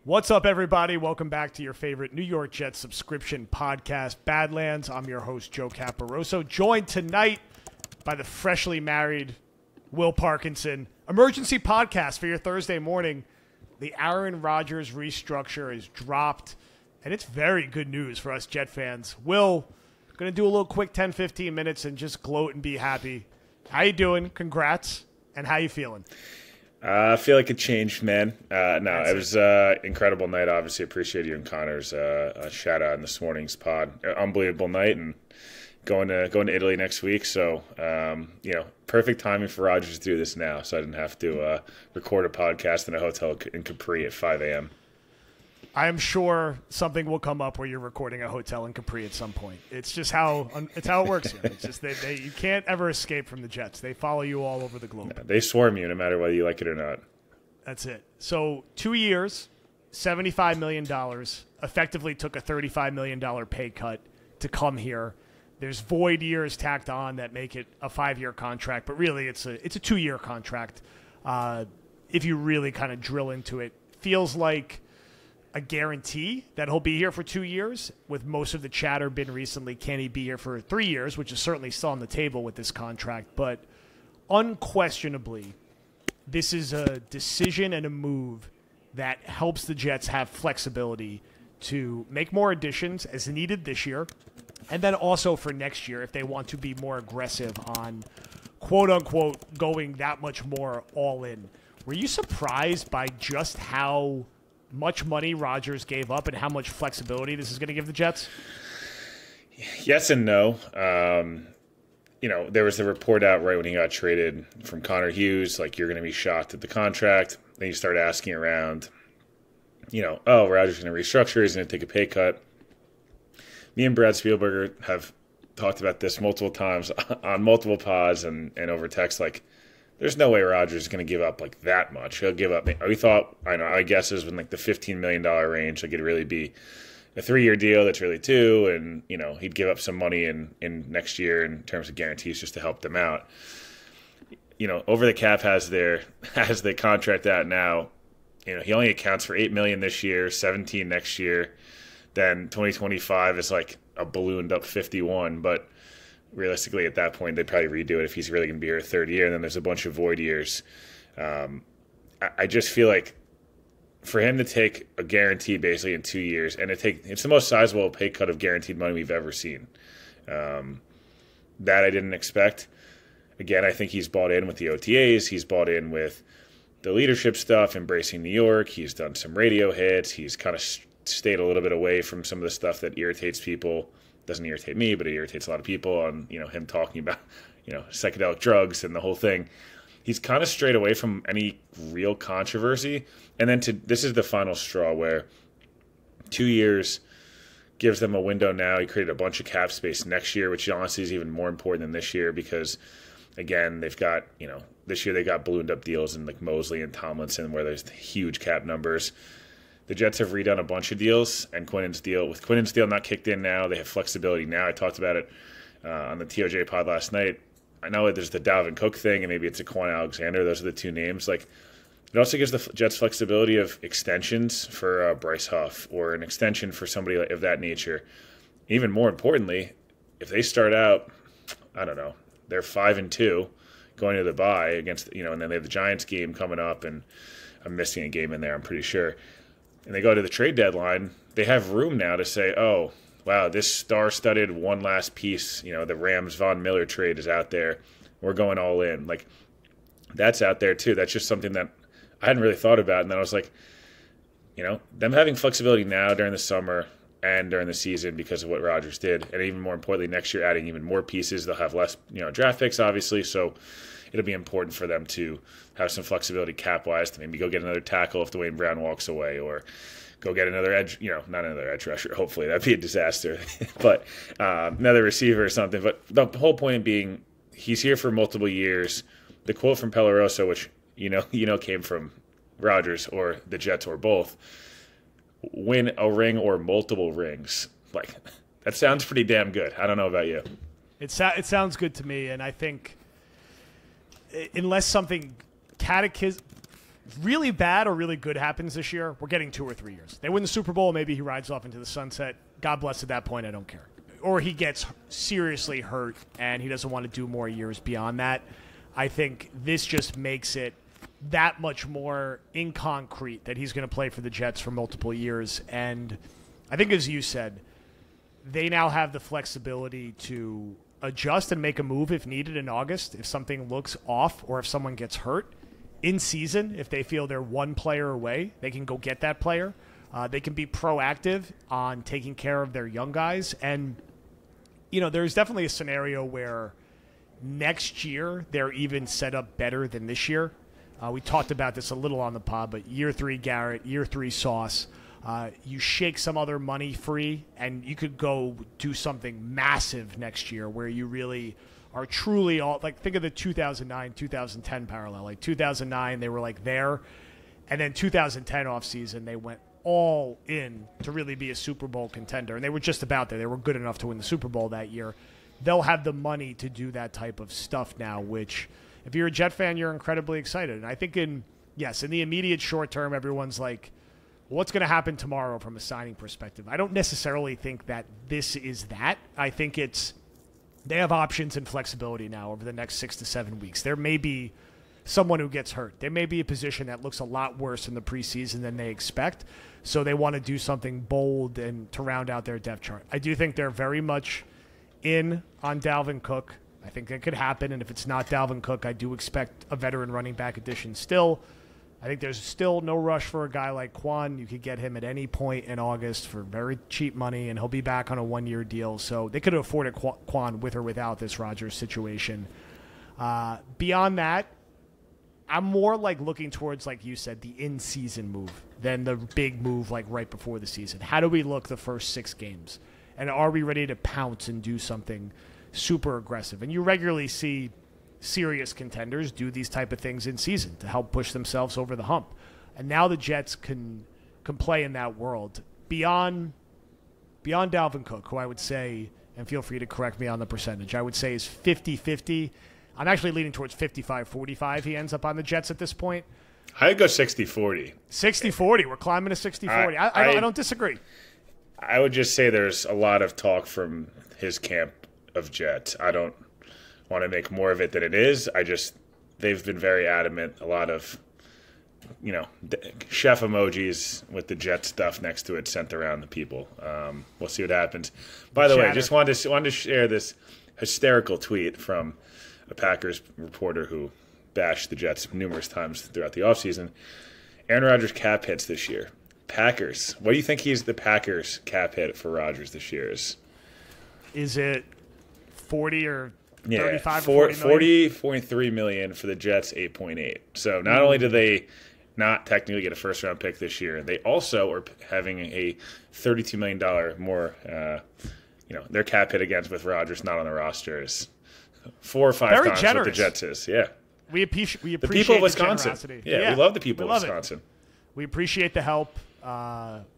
What's up, everybody? Welcome back to your favorite New York Jets subscription podcast, Badlands. I'm your host, Joe Caporoso, joined tonight by the freshly married Will Parkinson. Emergency podcast for your Thursday morning. The Aaron Rodgers restructure is dropped, and it's very good news for us Jet fans. Will, going to do a little quick 10-15 minutes and just gloat and be happy. How you doing? Congrats. And how you feeling? I feel like it changed, man. It was an incredible night. Obviously, appreciate you and Connor's shout out in this morning's pod. Unbelievable night, and going to Italy next week. So, perfect timing for Rodgers to do this now, so I didn't have to record a podcast in a hotel in Capri at 5 a.m. I am sure something will come up where you're recording a hotel in Capri at some point. It's just how it works here. It's just you can't ever escape from the Jets. They follow you all over the globe. Yeah, they swarm you no matter whether you like it or not. That's it. So 2 years, $75 million, effectively took a $35 million pay cut to come here. There's void years tacked on that make it a 5-year contract, but really it's a 2-year contract. If you really kind of drill into it, feels like a guarantee that he'll be here for 2 years, with most of the chatter been recently, can he be here for 3 years, which is certainly still on the table with this contract. But unquestionably, this is a decision and a move that helps the Jets have flexibility to make more additions as needed this year, and then also for next year if they want to be more aggressive on quote-unquote going that much more all in. Were you surprised by just how much money Rodgers gave up and how much flexibility this is going to give the Jets? Yes and no. There was the report out right when he got traded from Connor Hughes, like, you're going to be shocked at the contract. Then you start asking around, Rodgers going to restructure, he's going to take a pay cut. Me and Brad Spielberger have talked about this multiple times on multiple pods and over text, like, there's no way Rodgers is going to give up like that much. He'll give up. We thought, I guess it was in like the $15 million range. Like, it'd really be a 3-year deal that's really 2, and he'd give up some money in next year in terms of guarantees just to help them out. Over the cap has the contract out now. He only accounts for $8 million this year, $17 next year. Then 2025 is like a ballooned up 51, but realistically, at that point, they'd probably redo it if he's really going to be here a third year, and then there's a bunch of void years. I just feel like for him to take a guarantee basically in 2 years, and it's the most sizable pay cut of guaranteed money we've ever seen. That I didn't expect. Again, I think he's bought in with the OTAs. He's bought in with the leadership stuff, embracing New York. He's done some radio hits. He's kind of stayed a little bit away from some of the stuff that irritates people. Doesn't irritate me, but it irritates a lot of people on, him talking about, psychedelic drugs and the whole thing. He's kind of strayed away from any real controversy. And then this is the final straw where 2 years gives them a window now. He created a bunch of cap space next year, which honestly is even more important than this year because, again, they've got, this year they got ballooned up deals in like Mosley and Tomlinson where there's huge cap numbers. The Jets have redone a bunch of deals, and Quinnen's deal not kicked in now. They have flexibility now. I talked about it on the TOJ pod last night. I know there's the Dalvin Cook thing, and maybe it's a Quan Alexander. Those are the two names. Like, it also gives the Jets flexibility of extensions for Bryce Huff or an extension for somebody of that nature. Even more importantly, if they start out, I don't know, they're 5-2 going to the bye against, and then they have the Giants game coming up, and I'm missing a game in there, I'm pretty sure. And they go to the trade deadline, they have room now to say, oh, wow, this star-studded one last piece, the Rams Von Miller trade is out there. We're going all in. Like, that's out there too. That's just something that I hadn't really thought about. And then I was like, them having flexibility now during the summer and during the season because of what Rodgers did. And even more importantly, next year adding even more pieces. They'll have less, draft picks, obviously. So it'll be important for them to have some flexibility cap-wise to maybe go get another tackle if Dwayne Brown walks away, or go get another edge, not another edge rusher. Hopefully, that'd be a disaster. But another receiver or something. But the whole point being, he's here for multiple years. The quote from Caporoso, which came from Rodgers or the Jets or both, win a ring or multiple rings. Like, that sounds pretty damn good. I don't know about you. It sounds good to me, and I think unless something really bad or really good happens this year, we're getting 2 or 3 years. They win the Super Bowl, maybe he rides off into the sunset. God bless at that point, I don't care. Or he gets seriously hurt and he doesn't want to do more years beyond that. I think this just makes it that much more in concrete that he's going to play for the Jets for multiple years. And I think, as you said, they now have the flexibility to adjust and make a move if needed in August, if something looks off or if someone gets hurt. In season, if they feel they're one player away, they can go get that player. They can be proactive on taking care of their young guys. And, you know, there's definitely a scenario where next year they're even set up better than this year. We talked about this a little on the pod, but year 3 Garrett, year 3 Sauce. You shake some other money free, and you could go do something massive next year where you really are truly all, like, think of the 2009, 2010 parallel. Like 2009, they were like there, and then 2010 offseason, they went all in to really be a Super Bowl contender, and they were just about there. They were good enough to win the Super Bowl that year. They'll have the money to do that type of stuff now, which if you're a Jet fan, you're incredibly excited. And I think in the immediate short term, everyone's like, what's going to happen tomorrow from a signing perspective? I don't necessarily think that this is that. I think they have options and flexibility now over the next 6 to 7 weeks. There may be someone who gets hurt. There may be a position that looks a lot worse in the preseason than they expect. So they want to do something bold and to round out their depth chart. I do think they're very much in on Dalvin Cook. I think that could happen. And if it's not Dalvin Cook, I do expect a veteran running back addition still. I think there's still no rush for a guy like Quan. You could get him at any point in August for very cheap money, and he'll be back on a 1-year deal. So they could have afforded Quan with or without this Rodgers situation. Beyond that, I'm more like looking towards, like you said, the in-season move than the big move like right before the season. How do we look the first 6 games? And are we ready to pounce and do something super aggressive? And you regularly see serious contenders do these type of things in season to help push themselves over the hump. And now the Jets can play in that world. Beyond Dalvin Cook, who I would say, and feel free to correct me on the percentage, I would say is 50-50. I'm actually leaning towards 55-45 he ends up on the Jets at this point. I'd go 60-40. 60-40. We're climbing to 60-40. I don't disagree. I would just say there's a lot of talk from his camp of Jets. I don't want to make more of it than it is. They've been very adamant. A lot of, chef emojis with the Jet stuff next to it sent around the people. We'll see what happens. By the way, just wanted to share this hysterical tweet from a Packers reporter who bashed the Jets numerous times throughout the offseason. Aaron Rodgers cap hits this year. Packers. What do you think the Packers cap hit for Rodgers this year is? Is it 40 or 35 or 40.3 million for the Jets, 8.8. So not only do they not technically get a first-round pick this year, they also are having a $32 million more, their cap hit against with Rodgers not on the roster is 4 or 5 very times generous. what the Jets is. Yeah. We appreciate the people of Wisconsin. Yeah, we love the people of Wisconsin. We appreciate the help.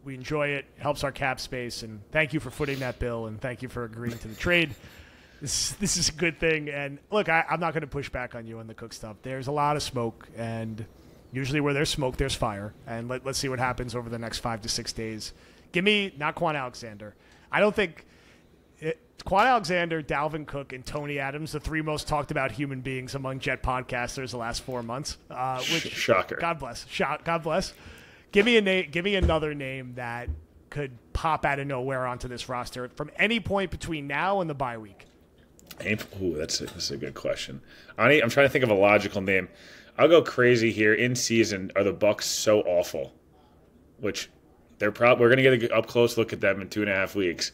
We enjoy it. It helps our cap space. And thank you for footing that bill, and thank you for agreeing to the trade. This is a good thing. And look, I'm not going to push back on you on the Cook stuff. There's a lot of smoke, and usually where there's smoke, there's fire. And let's see what happens over the next 5 to 6 days. Give me not Quan Alexander. I don't think Quan Alexander, Dalvin Cook, and Tony Adams, the 3 most talked about human beings among Jet podcasters the last 4 months. Shocker. God bless. God bless. Give me another name that could pop out of nowhere onto this roster from any point between now and the bye week. That's a good question. I'm trying to think of a logical name. I'll go crazy here. In season, are the Bucks so awful? Which we're going to get an up close look at them in 2.5 weeks.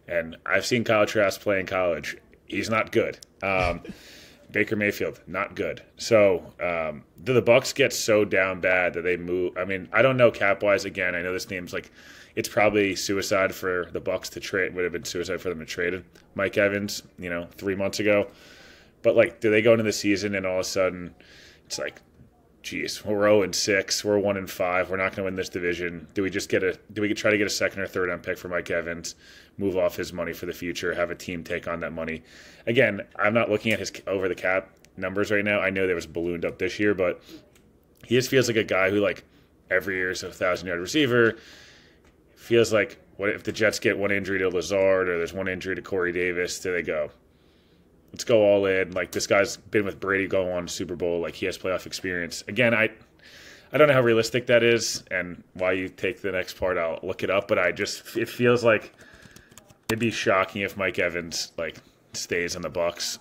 And I've seen Kyle Trask play in college. He's not good. Baker Mayfield, not good. So do the Bucks get so down bad that they move? I mean, I don't know cap-wise. Again, I know this name's like it's probably suicide for the Bucks to trade. Would have been suicide for them to trade Mike Evans, 3 months ago. But do they go into the season and all of a sudden it's like, geez, we're 0-6, we're 1-5, we're not going to win this division. Do we try to get a second or third round pick for Mike Evans, move off his money for the future, have a team take on that money? Again, I'm not looking at his over the cap numbers right now. I know they was ballooned up this year, but he just feels like a guy who, like, every year is a 1,000-yard receiver. Feels like, what if the Jets get one injury to Lazard or there's one injury to Corey Davis? Do they go, let's go all in? Like, this guy's been with Brady going on Super Bowl. Like, he has playoff experience. Again, I don't know how realistic that is, and why you take the next part, I'll look it up. But it feels like it'd be shocking if Mike Evans, like, stays on the Bucs.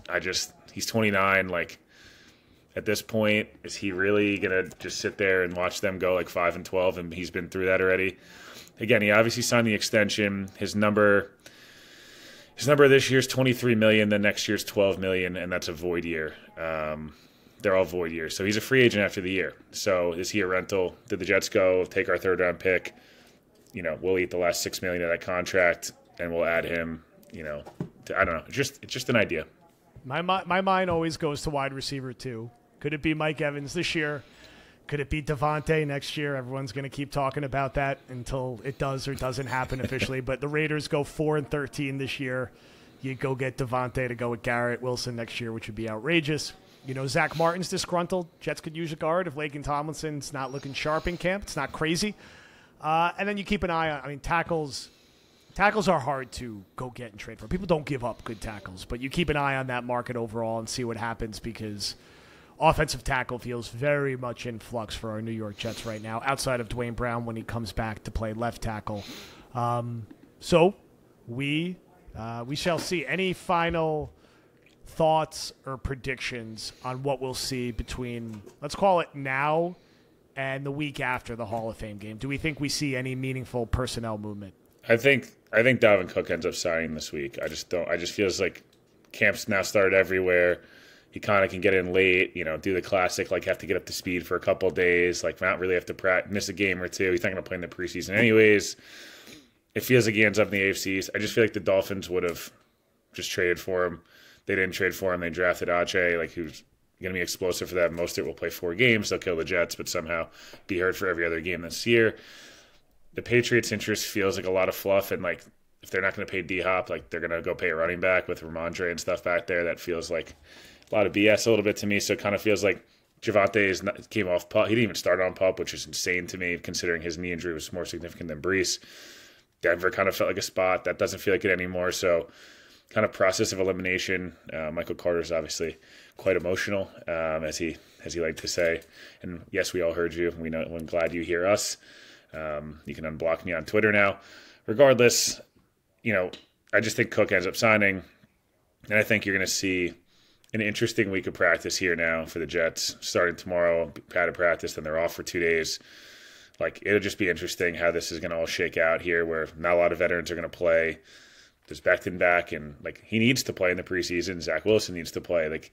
He's 29. Like, at this point, is he really gonna just sit there and watch them go like 5-12? And he's been through that already. Again, he obviously signed the extension. His number this year is $23 million. Then next year's $12 million, and that's a void year. They're all void years. So he's a free agent after the year. So is he a rental? Did the Jets go take our third-round pick? You know, we'll eat the last $6 million of that contract, and we'll add him. You know, I don't know. It's just an idea. My mind always goes to wide receiver too. Could it be Mike Evans this year? Could it be Devontae next year? Everyone's going to keep talking about that until it does or doesn't happen officially. But the Raiders go 4-13 this year. You go get Devontae to go with Garrett Wilson next year, which would be outrageous. You know, Zach Martin's disgruntled. Jets could use a guard if Laken Tomlinson's not looking sharp in camp. It's not crazy. And then you keep an eye on, I mean, tackles are hard to go get and trade for. People don't give up good tackles, but you keep an eye on that market overall and see what happens, because offensive tackle feels very much in flux for our New York Jets right now, outside of Dwayne Brown when he comes back to play left tackle. So we shall see. Any final thoughts or predictions on what we'll see between, let's call it now, and the week after the Hall of Fame game? Do we think we see any meaningful personnel movement? I think Dalvin Cook ends up signing this week. I just feels like camp's now started everywhere. He kind of can get in late, you know, do the classic, like, have to get up to speed for a couple of days, like, not really have to miss a game or two. He's not going to play in the preseason anyways. It feels like he ends up in the AFC East. I just feel like the Dolphins would have just traded for him. They didn't trade for him. They drafted Ache, like, who's going to be explosive for that. Mostert will play 4 games. They'll kill the Jets, but somehow be hurt for every other game this year. The Patriots' interest feels like a lot of fluff, and, like, if they're not going to pay D-Hop, like, they're going to go pay a running back with Ramondre and stuff back there. That feels like a lot of BS a little bit to me. So it kind of feels like Javonte came off PUP. He didn't even start on PUP, which is insane to me, considering his knee injury was more significant than Brees. Denver kind of felt like a spot. That doesn't feel like it anymore. So kind of process of elimination. Michael Carter's obviously quite emotional, as he liked to say. And yes, we all heard you. We're glad you hear us. You can unblock me on Twitter now. Regardless, you know, I just think Cook ends up signing, and I think you're going to see an interesting week of practice here now for the Jets, starting tomorrow, padded practice, then they're off for 2 days. Like, it'll just be interesting how this is going to all shake out here, where not a lot of veterans are going to play. There's Becton back, and, like, he needs to play in the preseason. Zach Wilson needs to play. Like,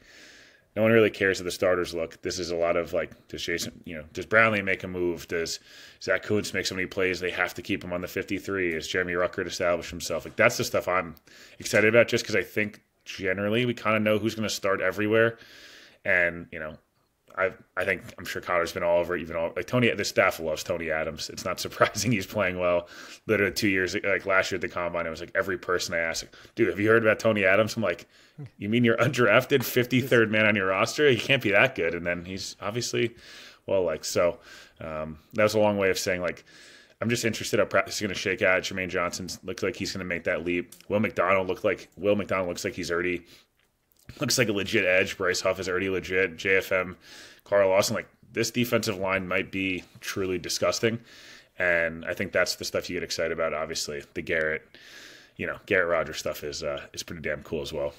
no one really cares how the starters look. This is a lot of, like, does Brownlee make a move? Does Zach Kuntz make so many plays they have to keep him on the 53? Is Jeremy Ruckert establish himself? Like, that's the stuff I'm excited about, just because I think generally we kind of know who's going to start everywhere. And, you know, I'm sure Connor's been all over it, the staff loves Tony Adams. It's not surprising he's playing well. Literally 2 years, like last year at the Combine, it was like every person I asked, dude, have you heard about Tony Adams? I'm like, you mean you're undrafted, 53rd man on your roster? He can't be that good. And then he's obviously well-liked. So that was a long way of saying, like, I'm just interested how practice is going to shake out. Jermaine Johnson looks like he's going to make that leap. Will McDonald looks like he's already looks like a legit edge. Bryce Huff is already legit. JFM, Carl Lawson, like, this defensive line might be truly disgusting. And I think that's the stuff you get excited about. Obviously, the Garrett Rodgers stuff is pretty damn cool as well.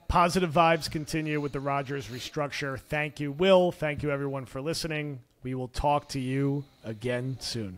Positive vibes continue with the Rodgers restructure. Thank you, Will. Thank you, everyone, for listening. We will talk to you again soon.